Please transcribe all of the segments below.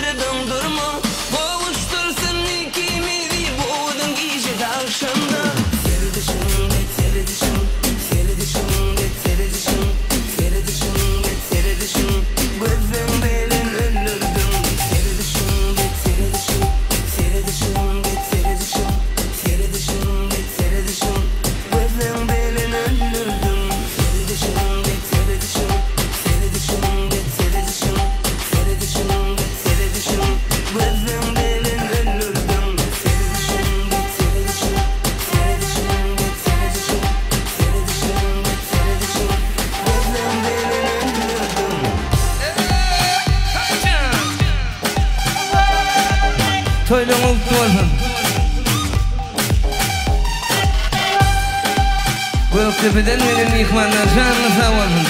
kırdım durma. Boğuştursun ikimizi boğdun gece akşamda. Seri dışın ve seri dışın, seri dışın ve seri dışın, seri dışın ve seri dışın. Gözüm belin öldürdüm. Seri dışın ve seri dışın, seri dışın ve seri dışın, seri dışın ve seri dışın. Gözüm belin öldürdüm. Seri dışın ve seri dışın, seri dışın ve seri dışın, seri dışın ve seri dışın. Gözüm belin öldürdüm. Seri dışın ve seri dışın, seri dışın ve seri dışın, seri dışın ve seri dışın. Gözüm belin öldürdüm. Toylum oldu olsun. Göktepe'den benim ihvanlar canlı sağ olsun.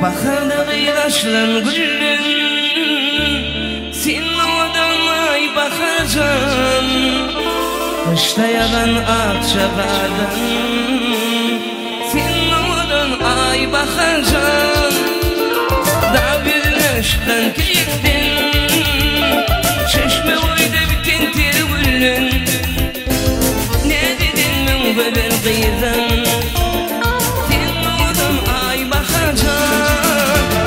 Baharda kıyraşlan gülün, sen odan ay bakacan. Kışta yağan akçalardan, sen odan ay bakacan. Da bir aşktan gittin, çeşme boyda biten ter gülün. Ne dedin min beben kıyıdan, sen odan ay bakacan.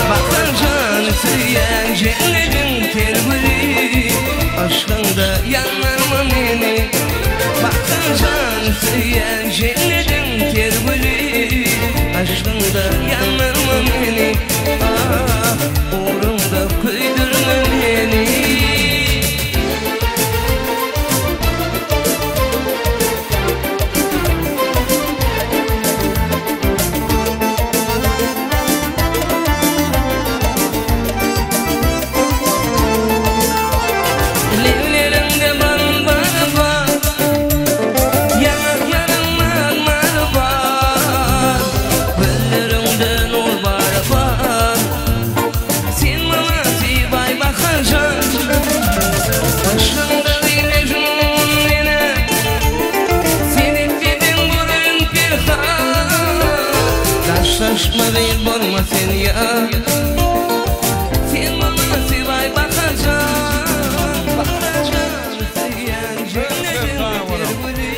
Bakacan süyen cennetin tergülü, aşkında yanarma beni. Bakacan süyen cennetin tergülü, aşkında yanarma beni. Ah, uğrumda kıydırma beni. Taşlaşma değil bolma sen ya. Sen bana sivay bakacan, bakacan süyen cennetin tergülü,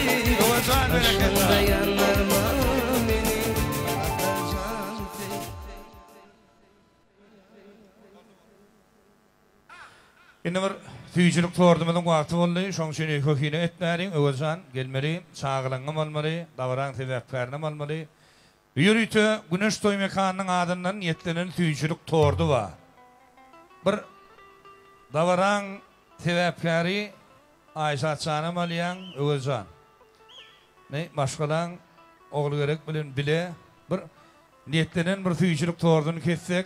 aşkında yanarma beni. Indi bir tüyçülük tordumudun vakti oldu. Şoň şeýle kökine etmäriň, öweljan gelmeli, çağılaňam bolmaly, dawran sebäpkärinem bolmaly. Yürütü Güneş Toy Mekanı'nın adından yetlenen tüyçülük tordu var. Bir davaran sebäpkäri Aýşat Canım Aliyan Öweljan. Ne başgalan oğlu gerek bilen bile bir niyetlenen bir tüyçülük tordunu kessek.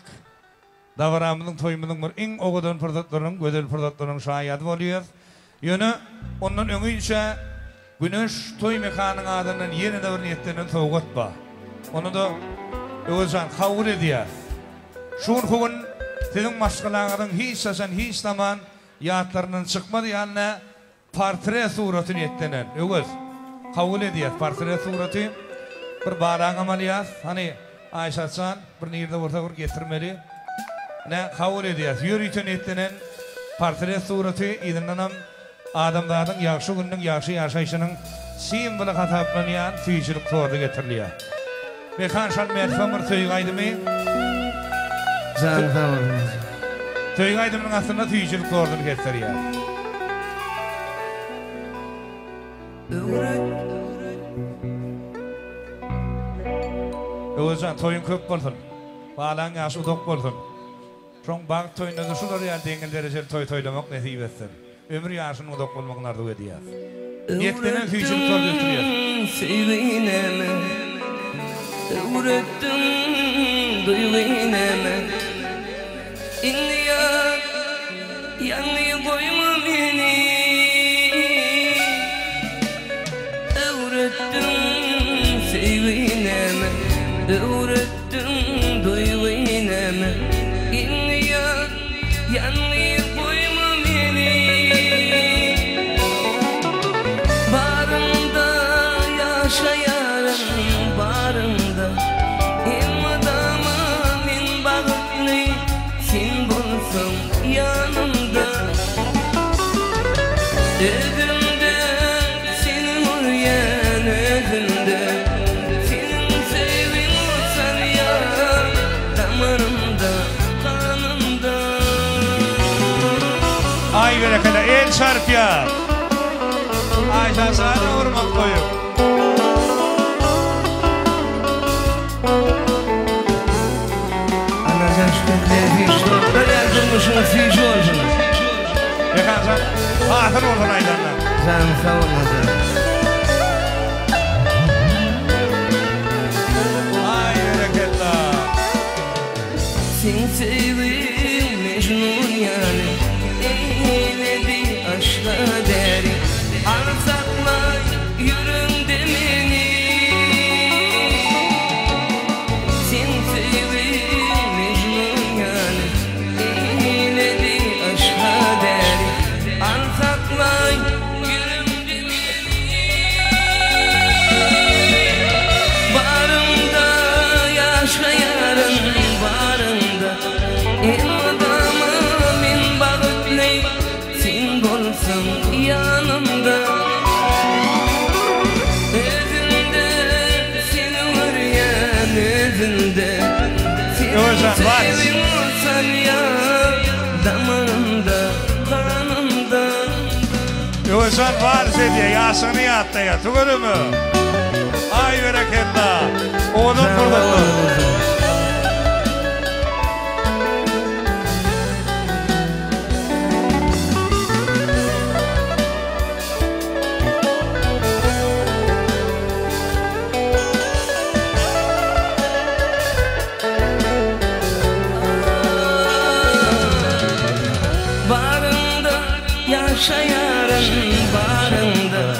Davaramyzyň toýumyzyň bir iň ogadan pırdatlaryň, gözel pırdatlaryň şaýady bolýar. Ýöne ondan öňüçe Güneş Toy Mekanı'nın adından ýene-de bir niyetlenen sowgat bar. Onu da Öweljan kabul edýär. Şuň bugün siziň maşgalaňyzyň hiç sasan hiç zaman ýatlaryndan çykmady ýalna portre suraty niyetlenen. Öwel kabul edýär portre suraty bir baraň amalýat. Hani Aýşatçan bir nirde orta bir getirmeli. Ne kabul edýär. Ýürüýten niyetlenen portre suraty idinden adamlaryň ýagşy günüň ýagşy ýaşaýşynyň simboly hataplanýan tüýçülük tordy getirilýär. Mekan şan merhamır tüygaydımı. Canım sağ olun. Tüygaydımın aslında tüyçülük tordunu gösteriyor. Öweljan toyun köp bolsun. Balan ýaşy udok bolsun. Şoň bag toýunda şular ýer deňil derejeli toy toýlamak nesip etsin. Ömür ýaşyny udok bolmagyny arzu edýär. Niyetlenen tüyçülük tordu gösteriyor. Uğrattım duyguyneme İndi yanlıyı koymam Öğrettin duyguyneme İnliyor yanlıyı koyma beni Barımda yaşayarım barımda İmmadama min bağıtlı sen bulsam yanımda Özümde senin uyuyan özümde Senin sevin olsan ya damarımda kanımda Ay berekele el çarpya. Ay şansana vurmak koyup. Anacan şüphetleri fişler yazdırmışsın fiş olsun Yakan sen hatır olsun aydanlar. Sen sağ ol Nazan Ay berekelle. Sen sevdim Mecnun yani Eyledi aşka deri Arsakla yüreğimde beni Sen sevdim Mecnun yani Eyledi aşka deri Arsakla yüreğimde beni Barımda yaşayarım barımda İmdama min bağıtlı sen bulsam yanımda Özümde seni arayan özümde Yavaşlan, Senin var. sevin olsan ya damarımda kanımda Yoğuşan var diye yasını yattı ya. Tukuru mu? Ay berekelle. Oğlum burada. Barında yaşayarım barında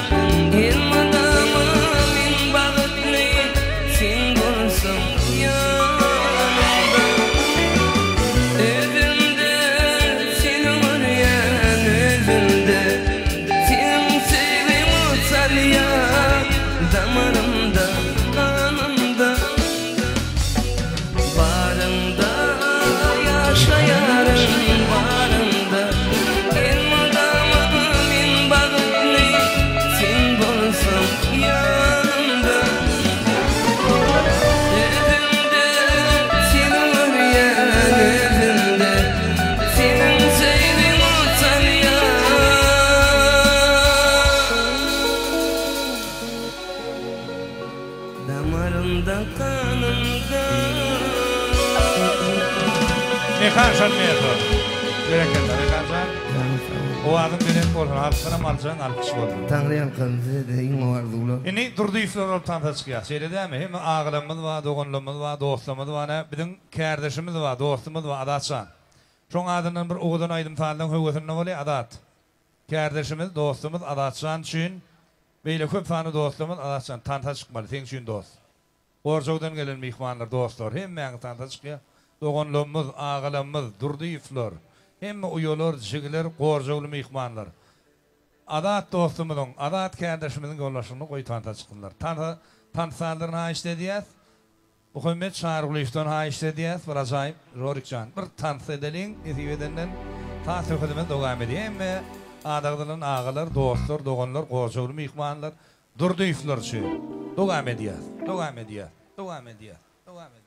İlmadama min bağıtlı sen bulsam yanımda Özümde seni arayan özümde Sen sevim olsan ya damarımda kanımda Barında yaşayarım barında İlmadama min bağıtlı sen bulsam yanımda Özümde seni arayan özümde Senin sevin olsan ya damarımda kanımda Yakan sen mi yapar? Berekelle. Yakan sen. O adım benim olsun. Halkına malcan alkış olsun. Tanrı yankınızı deyim vardı ula. Ini durdu iftar olup tanıta çıkıyor. Şeyde değil mi? Hem ağlamız var, doğunluğumuz var, dostluğumuz var. Bizim kardeşimiz var, dostumuz var, adatsan. Çoğun adının bir oğudun aydım faldan hüvvetinde oluyor, adat. Kardeşimiz, dostumuz, adatsan için. Böyle köp fanı dostluğumuz, adatsan. Tanıta çıkmalı, ten için dost. Orçoğdan gelen mihmanlar, dostlar. Hem ben tanıta çıkıyor. Doğunluğumuz, ağlamız, durdu iftar. Hem uyular, çigiler, orçoğlu mihmanlar. Adat dostumuzun, adat kardeşimizin yollaşını koy tanıta çıkınlar. Tanıtsanların ha işlediyez. Bu hümmet çağrılıştan ha işlediyez. Bir acayip Rorikcan. Bir tanıtı edelim, etip edenden ta sökülüme devam edeyim ve adağının ağalar, dostlar, doğanlar, koğuşoğlu mihmanlar, durdu iflar şey. Devam ediyez. Devam ediyez. Devam ediyez. Devam ediyez.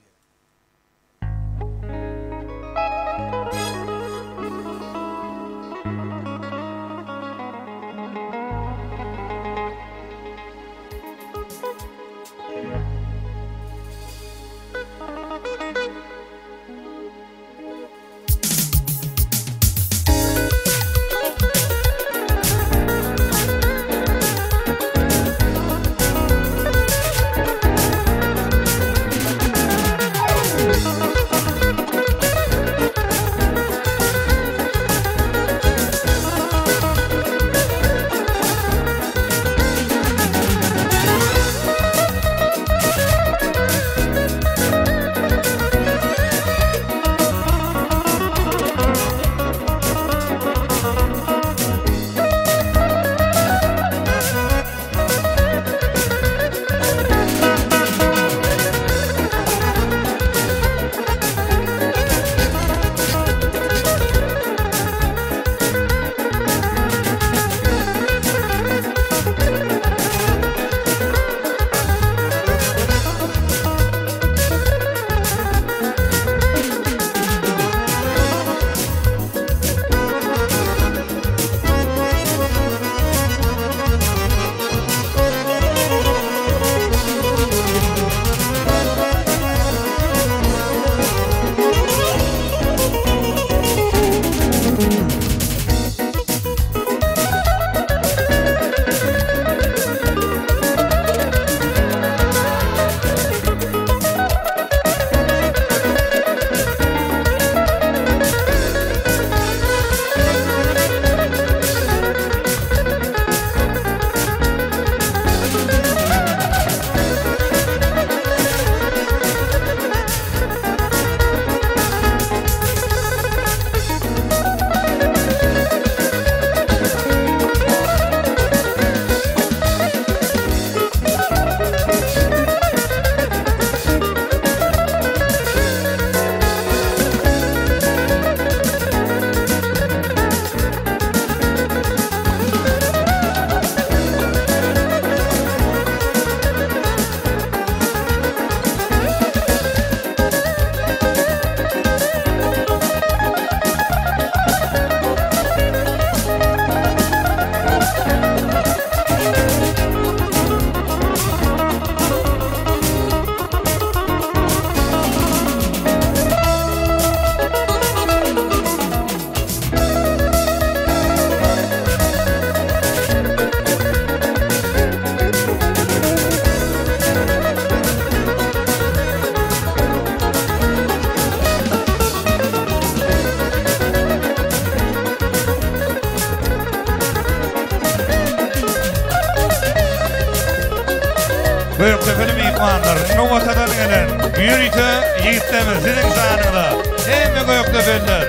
Göktefeli mihmanlar, Novatadan gelen, Yürüyte yiğitlerimiz, sizin şanında, hem Göktefeliler.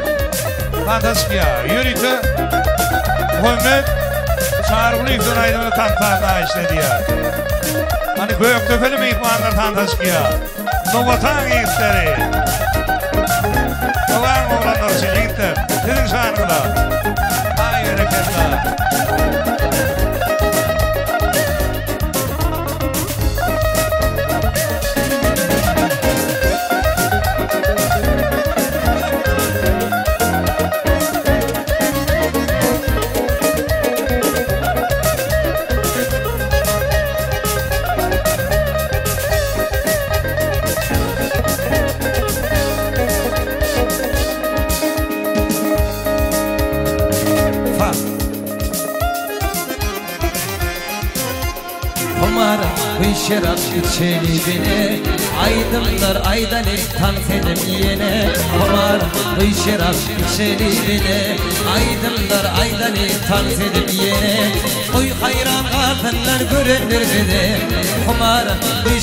Fantastik ya, Yürüyte, Muhammed, Çağrılı İftan Aydın'ı tanıtlarına işledi ya. Hani Göktefeli mihmanlar fantastik ya. Novatan yiğitleri. Novan oğlanlar için yiğitler, sizin şanında. Ay hareketler. Şeraf içeli beni aydınlar aydan tan selim yine Komar şeraf içeli beni aydınlar aydan tan selim yine Oy hayran kadınlar görenler beni Komar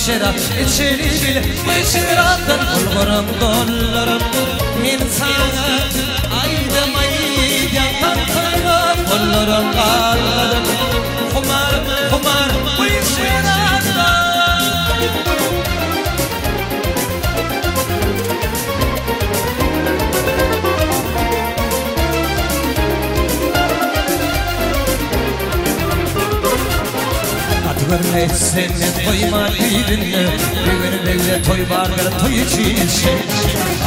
şeraf içeli beni şeraftan bulgurum dollarım min sana aydım aydan tanrım dollarım kalladım Komar şeraf Görmezsen koyma dibine Büyür böyle toy vardır toy içişe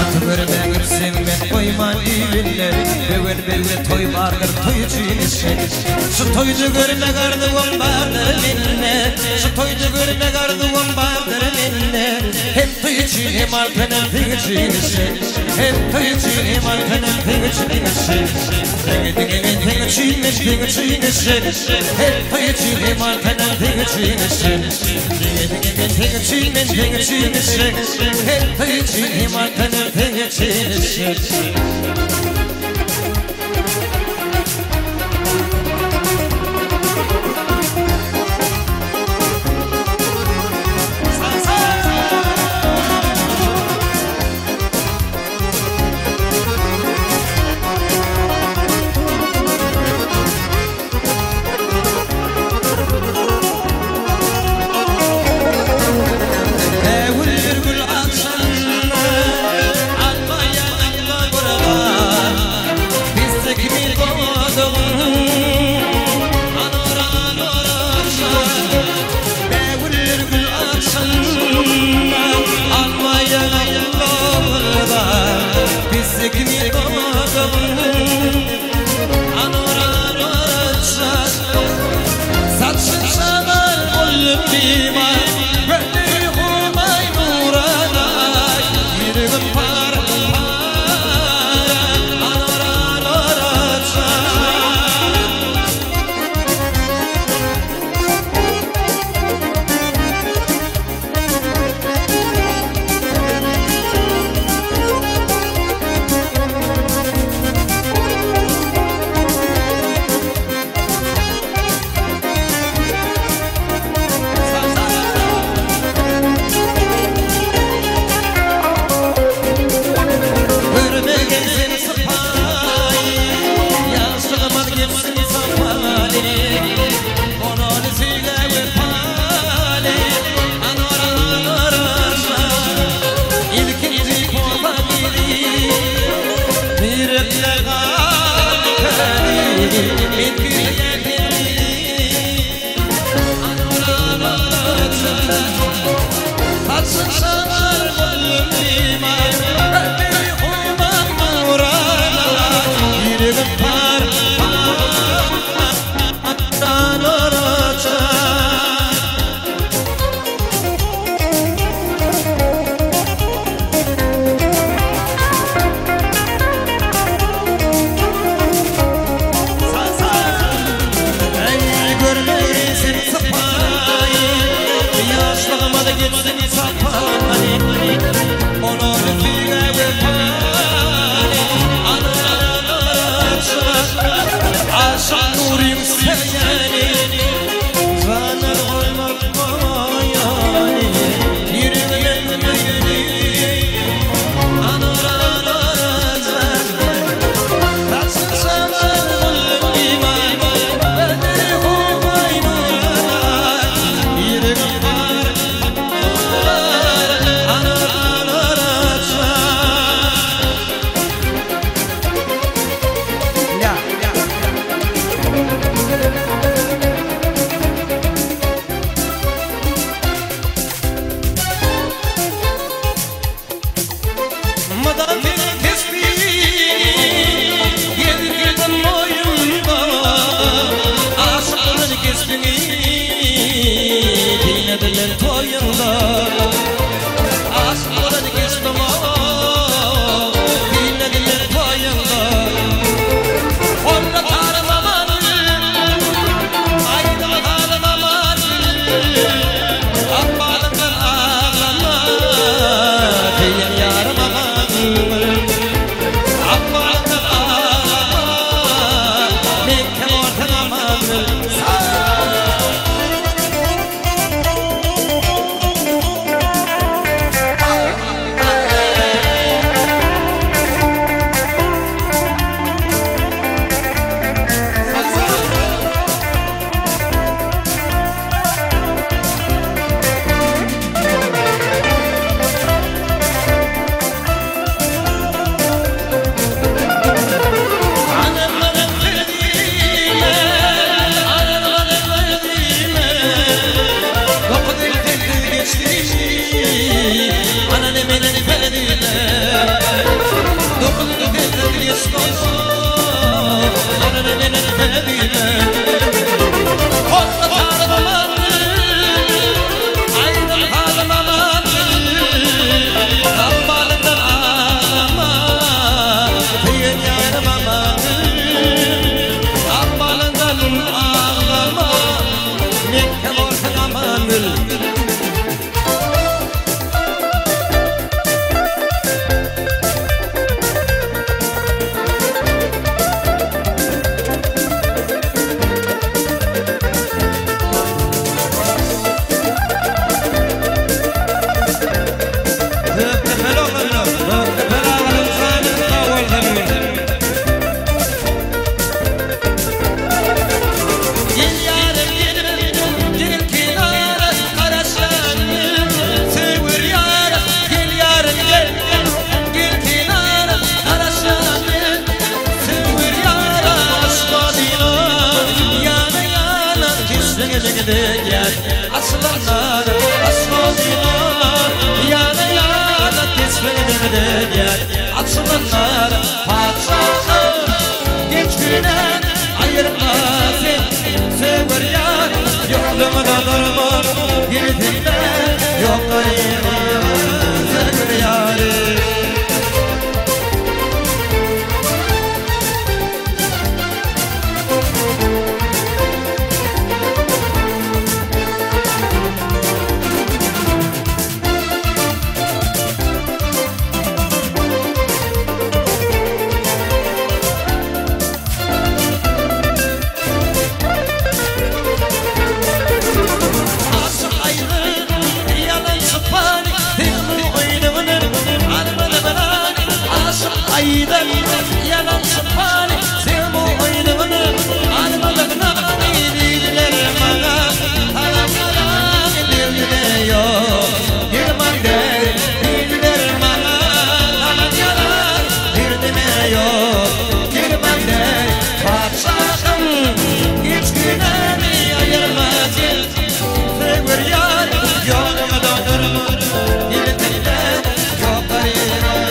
Atı görmezsen koyma dibine Büyür böyle toy vardır toy içişe Şu toydu görme gardıvan vardır minne Şu toydu görme gardıvan vardır minne Hem toy için hem arkanın tıgıçişe Hem toy için hem arkanın tıgıçişe Tıgıçişe Hem toy için hem arkanın tıgıçişe gidek yer Aslanlar, aslanlar Yana yana kesmeye gidek yer Aslanlar, padşahım Genç güne ayırmaz Sever yar, yolumda durmaz Girdinde yok ayırmaz Sever yarı Aydan yalan sıpani Sen bu oynağını Almadığına Bildiler bana Haramlara Bildiler yok Girman der Bildiler bana Haramlara Bildiler yok Girman der Padşahım Hiç günahını ayırmaz Sever yar Yoluma döndürme Bildiler yok ayırmaz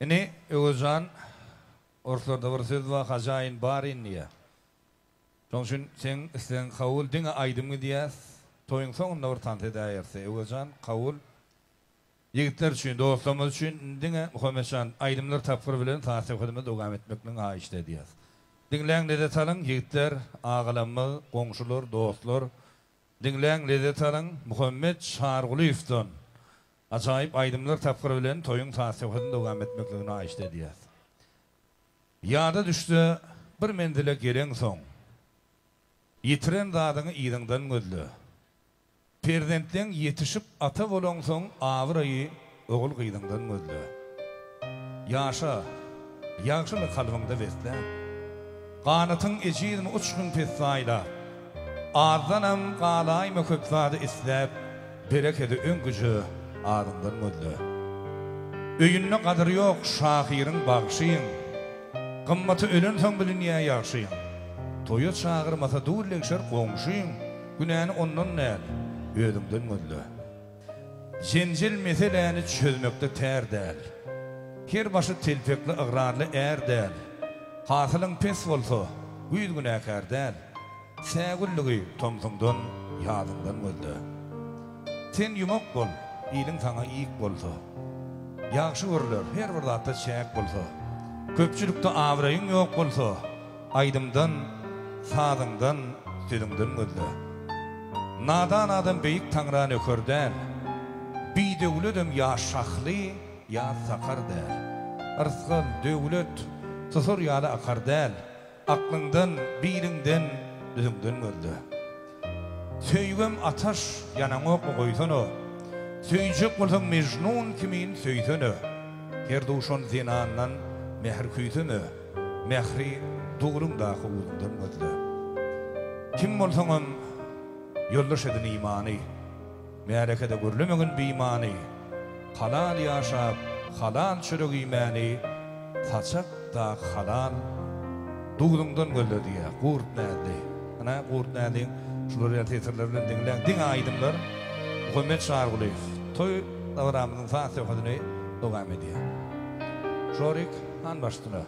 Ini Oğuzhan ortalarda bir söz var hazain barin diye. Sonuçun sen kavul dine aydım diye toyun sonunda bir tante dayarsa Oğuzhan kavul yigitler için dostlarımız için dine Muhammedşan aydımlar tapır bilen tasavvuf hizmet devam etmekle ha işte diye. Dinleyen lezzet alın yigitler, ağalarımız, komşular, dostlar. Dinleyen lezzet alın Muhammed Şarguluyev'den Acayip aydımlar tapkır bilen toyun tasavvufunu devam etmekliğine aştı ediyaz. Yada düştü bir mendile gelen son. Yitiren dadını iyilinden gözlü. Perdentten yetişip ata bolon son ağır ayı oğul kıyılından gözlü. Yaşa, yaşılı kalbında besle. Kanatın eciğini uçkun pessayla. Ağzanam qalayma köpsadı islep. Berekedi ön gücü adından gözlü. Öyünne kadar yok şahirin bağışıyın. Kımmatı ölün son bilinye yaşayın. Toyu çağırmasa duğulleşer komşuyun. Günahını ondan nel, ödümden gözlü. Zencil meseleni çözmekte ter del. Her başı tilpekli ıgrarlı er del. Hasılın pes bolsa, güyüz günahkar del. Sägüllügi tomsundan, yadından gözlü. Sen yumak bol, iyilin sana iyik bolsa. Yaxşı görülür, her bir zatda çäk bolsa. Köpçülükde avrayın yok bolsa. Aydımdan, sağdından, sözünden gözlü. Nadan adam beyik tanran ökör der. Bir dövlüdüm ya şahlı, ya sakar der. Arsıl, dövlüt, susur yala akar der. Aklından, birinden, düzünden gözlü. Söygüm ataş yanan oku koysana. Söýjek bolsaň Mecnun kimin söýsene. Gerduşon zinandan mehr küýsene. Mehri dugurun dahy uzundan gözlü. Kim bolsaňam ýoldaş edin imany. Märekede görlemegin beýmany. Halal ýaşap, halal çörek ýmäni. Saçak da halal dugurundan gözlü diýe. Gurt nädi? Ana gurt nädi? Şular tesirlerden dinlen. Din aydymlar. Hürmet şargılayız. Toy davramının fasih hodunu devam ediyor. Şorik han baştına.